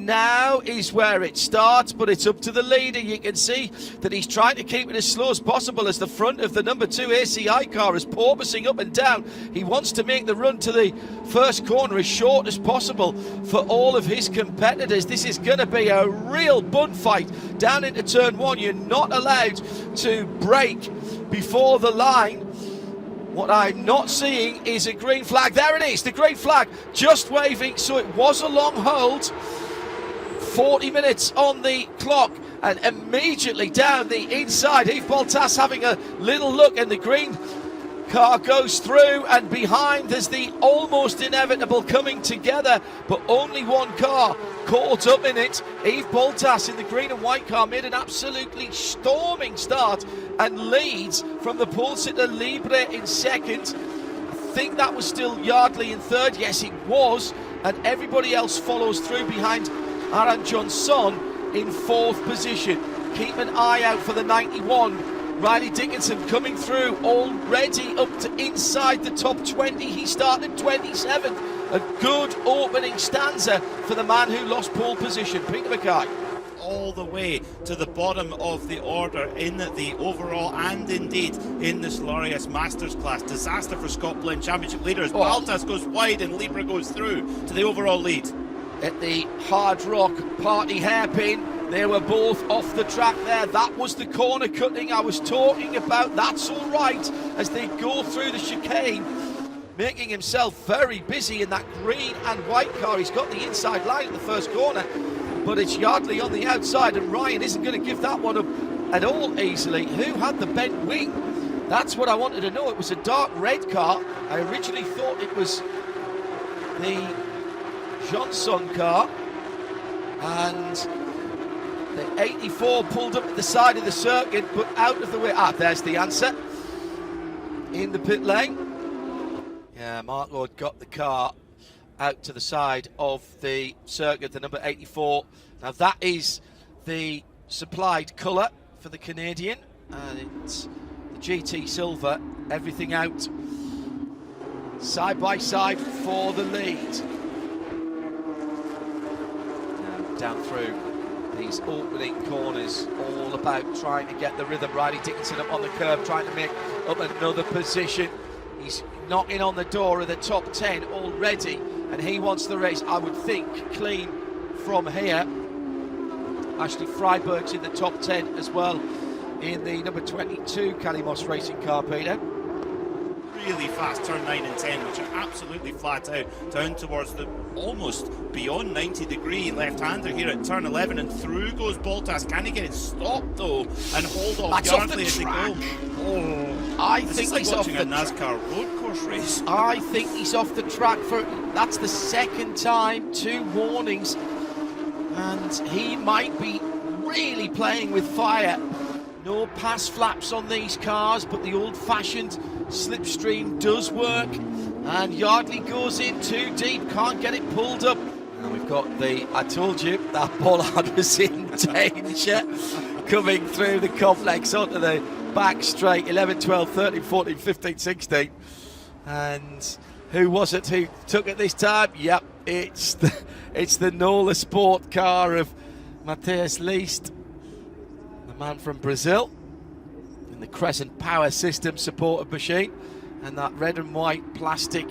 now is where it starts, but it's up to the leader. You can see that he's trying to keep it as slow as possible as the front of the number 2 ACI car is porpoising up and down. He wants to make the run to the first corner as short as possible for all of his competitors. This is going to be a real bun fight down into turn 1. You're not allowed to brake before the line. What I'm not seeing is a green flag. There it is, the green flag just waving, so it was a long hold. 40 minutes on the clock, and immediately down the inside, Yves Bottas having a little look, and the green car goes through, and behind there's the almost inevitable coming together, but only one car caught up in it. Yves Bottas in the green and white car made an absolutely storming start and leads from the pole sitter Libre in second. I think that was still Yardley in third. Yes, it was, and everybody else follows through behind Aron Johnson in fourth position. Keep an eye out for the 91. Riley Dickinson coming through already up to inside the top 20. He started 27th. A good opening stanza for the man who lost pole position, Peter Mackay. All the way to the bottom of the order in the overall and indeed in the Solarius Masters class. Disaster for Scott Blinn, championship leaders. Bottas goes wide and Libre goes through to the overall lead. At the Hard Rock Party hairpin, they were both off the track there. That was the corner cutting I was talking about. That's all right as they go through the chicane, making himself very busy in that green and white car. He's got the inside line at the first corner, but it's Yardley on the outside, and Ryan isn't going to give that one up at all easily. Who had the bent wing? That's what I wanted to know. It was a dark red car. I originally thought it was the Johnson car, and the 84 pulled up at the side of the circuit, but out of the way. There's the answer in the pit lane. Yeah, Mark Lord got the car out to the side of the circuit, the number 84. Now that is the supplied colour for the Canadian, and it's the GT silver. Everything out side by side for the lead. Down through these opening corners, all about trying to get the rhythm. Riley Dickinson up on the curb, trying to make up another position. He's knocking on the door of the top 10 already, and he wants the race, I would think, clean from here. Ashley Freiberg's in the top 10 as well in the number 22 Calimos racing car, Peter. Really fast turn 9 and 10, which are absolutely flat out down towards the almost beyond 90-degree left-hander here at turn 11, and through goes Bottas. Can he get it stopped though and hold off Yardley as they go? Oh, I think like he's watching off a NASCAR road course race. I think he's off the track that's the second time, 2 warnings, and he might be really playing with fire. No pass flaps on these cars, but the old-fashioned slipstream does work, and Yardley goes in too deep, can't get it pulled up. And we've got I told you that bollard was in danger, coming through the complex onto the back straight. 11, 12, 13, 14, 15, 16. And who was it who took it this time? Yep, it's the Nola Sport car of Matheus Leist, the man from Brazil, in the Crescent Power System supported machine, and that red and white plastic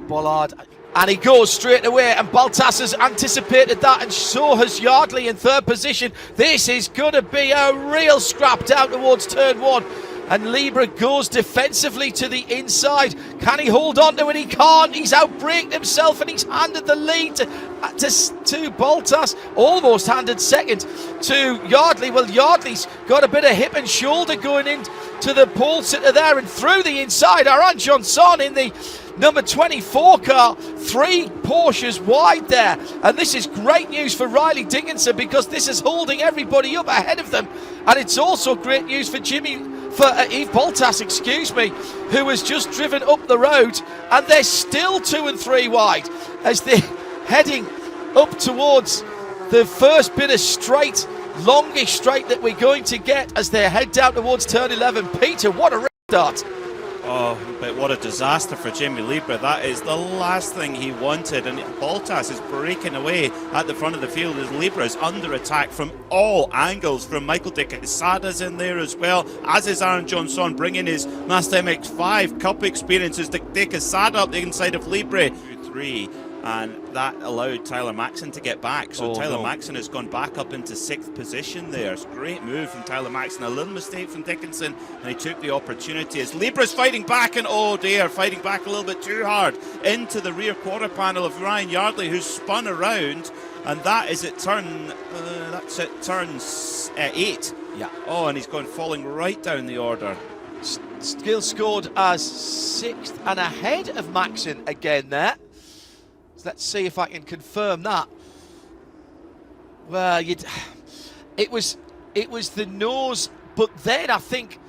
bollard. And he goes straight away, and Bottas has anticipated that, and so has Yardley in third position. This is going to be a real scrap down towards turn 1. And Libre goes defensively to the inside. Can he hold on to it? He can't. He's outbraked himself, and he's handed the lead to Bottas. Almost handed second to Yardley. Well, Yardley's got a bit of hip and shoulder going into the pole sitter there, and through the inside, Aron Johnson in the number 24 car. 3 Porsches wide there, and this is great news for Riley Dickinson, because this is holding everybody up ahead of them, and it's also great news for Yves Bottas, who has just driven up the road, and they're still 2 and 3 wide as they're heading up towards the first bit of straight, longish straight that we're going to get as they head down towards turn 11. Peter, what a start. Oh, but what a disaster for Jimmy Libra. That is the last thing he wanted, and Bottas is breaking away at the front of the field as Libra is under attack from all angles. From Michael De Quesada's in there as well, as is Aaron Johnson, bringing his Mazda MX-5 Cup experiences. De Quesada up the inside of Libra. 3. And that allowed Tyler Maxson to get back. So Tyler Maxson has gone back up into 6th position there. It's a great move from Tyler Maxson. A little mistake from Dickinson, and he took the opportunity as Libra's fighting back, and oh dear, fighting back a little bit too hard into the rear quarter panel of Ryan Yardley, who's spun around, and that is at turn, that's at turn 8. Yeah. Oh, and he's gone falling right down the order. Still scored as 6th and ahead of Maxson again there. Let's see if I can confirm that. Well, it was the nose, but then I think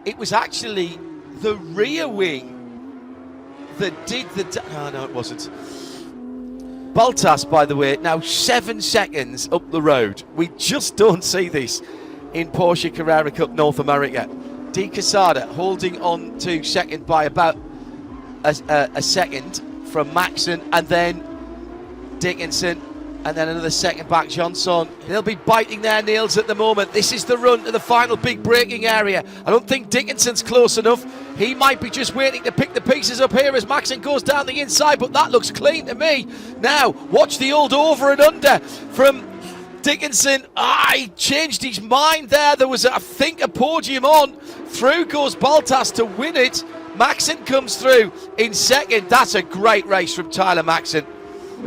it was actually the rear wing that did the... Oh, no, it wasn't. Bottas, by the way, now 7 seconds up the road. We just don't see this in Porsche Carrera Cup North America. De Quesada holding on to second by about a second from Maxson, and then Dickinson, and then another second back Johnson. They'll be biting their nails at the moment. This is the run to the final big braking area. I don't think Dickinson's close enough. He might be just waiting to pick the pieces up here as Maxson goes down the inside, but that looks clean to me. Now, watch the old over and under from Dickinson. He changed his mind there. There was, I think, a podium on. Through goes Bottas to win it. Maxson comes through in second. That's a great race from Tyler Maxson.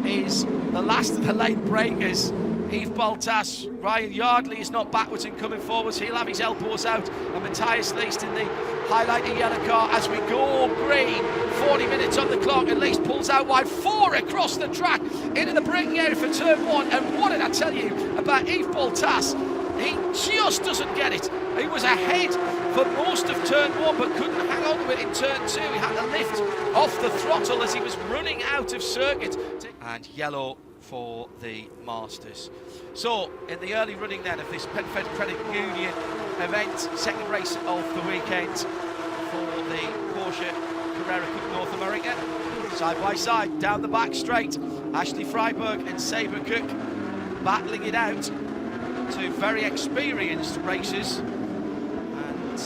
Is the last of the late breakers. Yves Bottas, Ryan Yardley is not backwards and coming forwards. He'll have his elbows out. And Matthias Leist in the highlighted yellow car as we go green. 40 minutes on the clock, and Leist pulls out wide. 4 across the track into the braking area for turn 1. And what did I tell you about Yves Bottas? He just doesn't get it. He was ahead for most of turn 1, but couldn't hang on to it in turn 2. He had to lift off the throttle as he was running out of circuit. And yellow for the Masters. So, in the early running then of this PenFed Credit Union event, second race of the weekend for the Porsche Carrera Cup North America. Side by side, down the back straight, Ashley Freiberg and Sabre Cook battling it out. 2 very experienced racers. And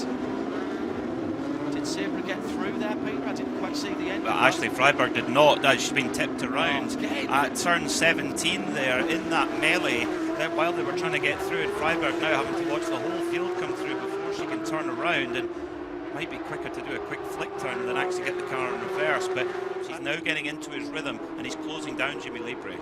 did Sabre get through there, Peter? I didn't quite see the end. But Ashley Freiberg did not. She's been tipped around at turn 17 there in that melee. While they were trying to get through, and Freiberg now having to watch the whole field come through before she can turn around, and might be quicker to do a quick flick turn than actually get the car in reverse. But she's now getting into his rhythm, and he's closing down Jimmy Libre.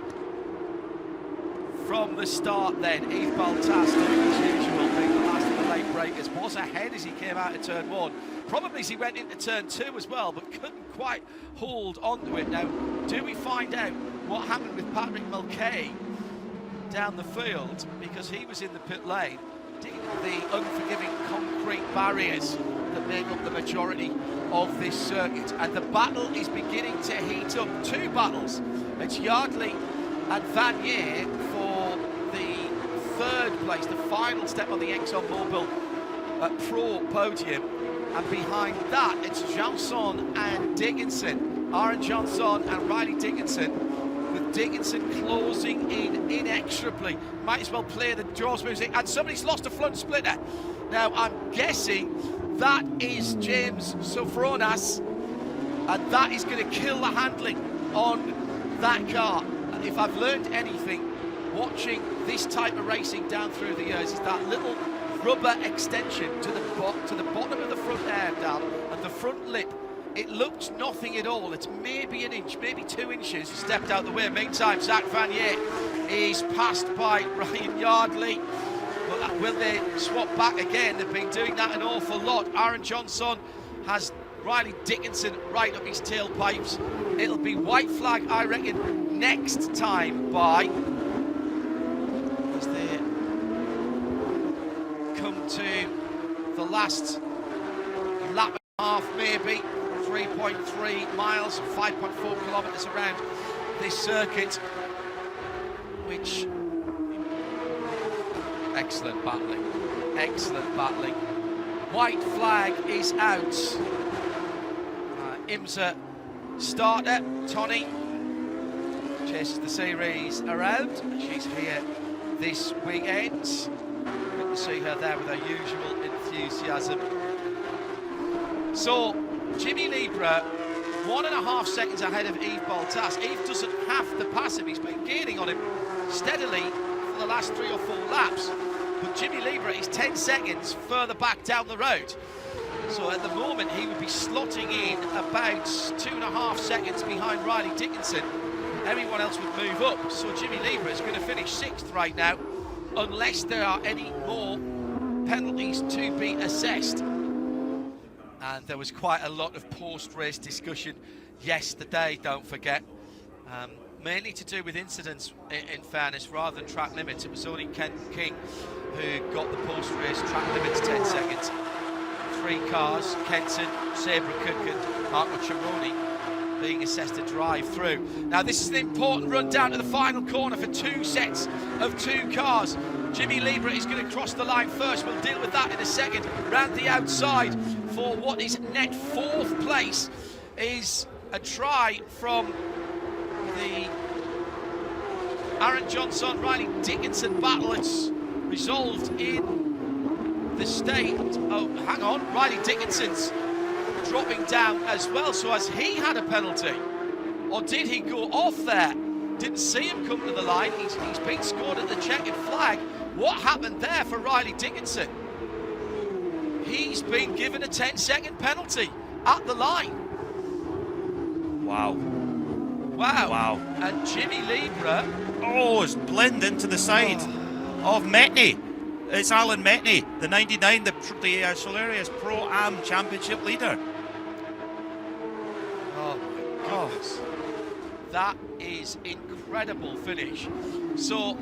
From the start then, Yves Bottas, doing his usual, being the last of the late breakers, was ahead as he came out of turn 1. Probably as he went into turn 2 as well, but couldn't quite hold onto it. Now, do we find out what happened with Patrick Mulcahy down the field? Because he was in the pit lane, digging the unforgiving concrete barriers that make up the majority of this circuit. And the battle is beginning to heat up. 2 battles. It's Yardley and Vanier for the 3rd place, the final step on the ExxonMobil Pro podium. And behind that, it's Johnson and Dickinson. Aaron Johnson and Riley Dickinson, with Dickinson closing in inexorably. Might as well play the Jaws music. And somebody's lost a front splitter. Now, I'm guessing that is James Sofronas, and that is going to kill the handling on that car. If I've learned anything watching this type of racing down through the years, is that little rubber extension to the bottom of the front air down and the front lip. It looked nothing at all. It's maybe an inch, maybe 2 inches stepped out the way. Meantime, Zach Vanier is passed by Ryan Yardley. But will they swap back again? They've been doing that an awful lot. Aaron Johnson has Riley Dickinson right up his tailpipes. It'll be white flag, I reckon, next time by, as they come to the last lap and a half, maybe 3.3 miles, 5.4 kilometres around this circuit, which excellent battling. White flag is out. IMSA starter, Tony, chases the series around. She's here this weekend. Good to see her there with her usual enthusiasm. So, Jimmy Libra, 1.5 seconds ahead of Yves Baltas. Yves doesn't have to pass him. He's been gaining on him steadily for the last 3 or 4 laps. But Jimmy Libra is 10 seconds further back down the road. So at the moment, he would be slotting in about 2.5 seconds behind Riley Dickinson. Everyone else would move up. So Jimmy Libra is going to finish 6th right now, unless there are any more penalties to be assessed. And there was quite a lot of post-race discussion yesterday, don't forget. Mainly to do with incidents, in fairness, rather than track limits. It was only Ken King who got the post-race track limits 10 seconds. 3 cars, Kenton, Sabra Cook and Marco Cironi being assessed to drive through. Now this is an important run down to the final corner for 2 sets of 2 cars. Jimmy Libra is going to cross the line first. We'll deal with that in a second. Round the outside for what is net 4th place is a try from the Aaron Johnson, Riley Dickinson battle. It's resolved in the state. Oh, hang on, Riley Dickinson's dropping down as well. So has he had a penalty? Or did he go off there? Didn't see him come to the line. He's been scored at the checkered flag. What happened there for Riley Dickinson? He's been given a 10-second penalty at the line. Wow. Wow. Wow. And Jimmy Libra. Oh, it's blended into the side of Metney. It's Alan Metney, the 99, the Solarius Pro-Am Championship leader. Oh my goodness. That is incredible finish. So,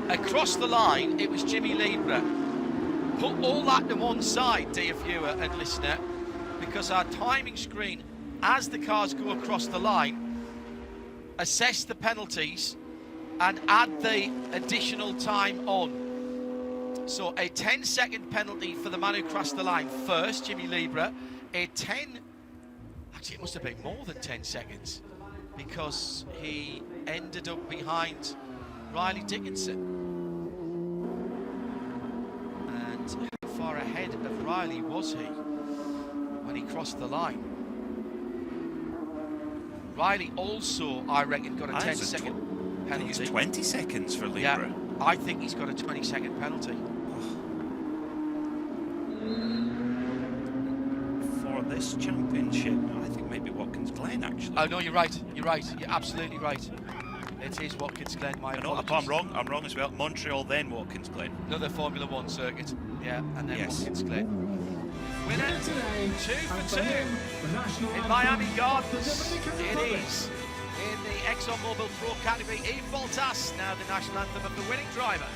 across the line, it was Jimmy Libra. Put all that to one side, dear viewer and listener, because our timing screen, as the cars go across the line, assess the penalties and add the additional time on. So a 10-second penalty for the man who crossed the line first, Jimmy Libra. Actually it must have been more than 10 seconds because he ended up behind Riley Dickinson. And how far ahead of Riley was he when he crossed the line? Riley also, I reckon, got a 10-second penalty. I think it's 20 seconds for Libra. Yeah, I think he's got a 20-second penalty. For this championship, I think maybe Watkins Glen, actually. Oh, no, you're right. You're right. You're absolutely right. It is Watkins Glen, my apologies. I'm wrong. I'm wrong as well. Montreal, then Watkins Glen. Another Formula One circuit. Yeah, and then Watkins Glen. Winner, 2 for 2 in Miami Gardens. It is in the ExxonMobil Pro category. Yves Baltas, now the national anthem of the winning driver.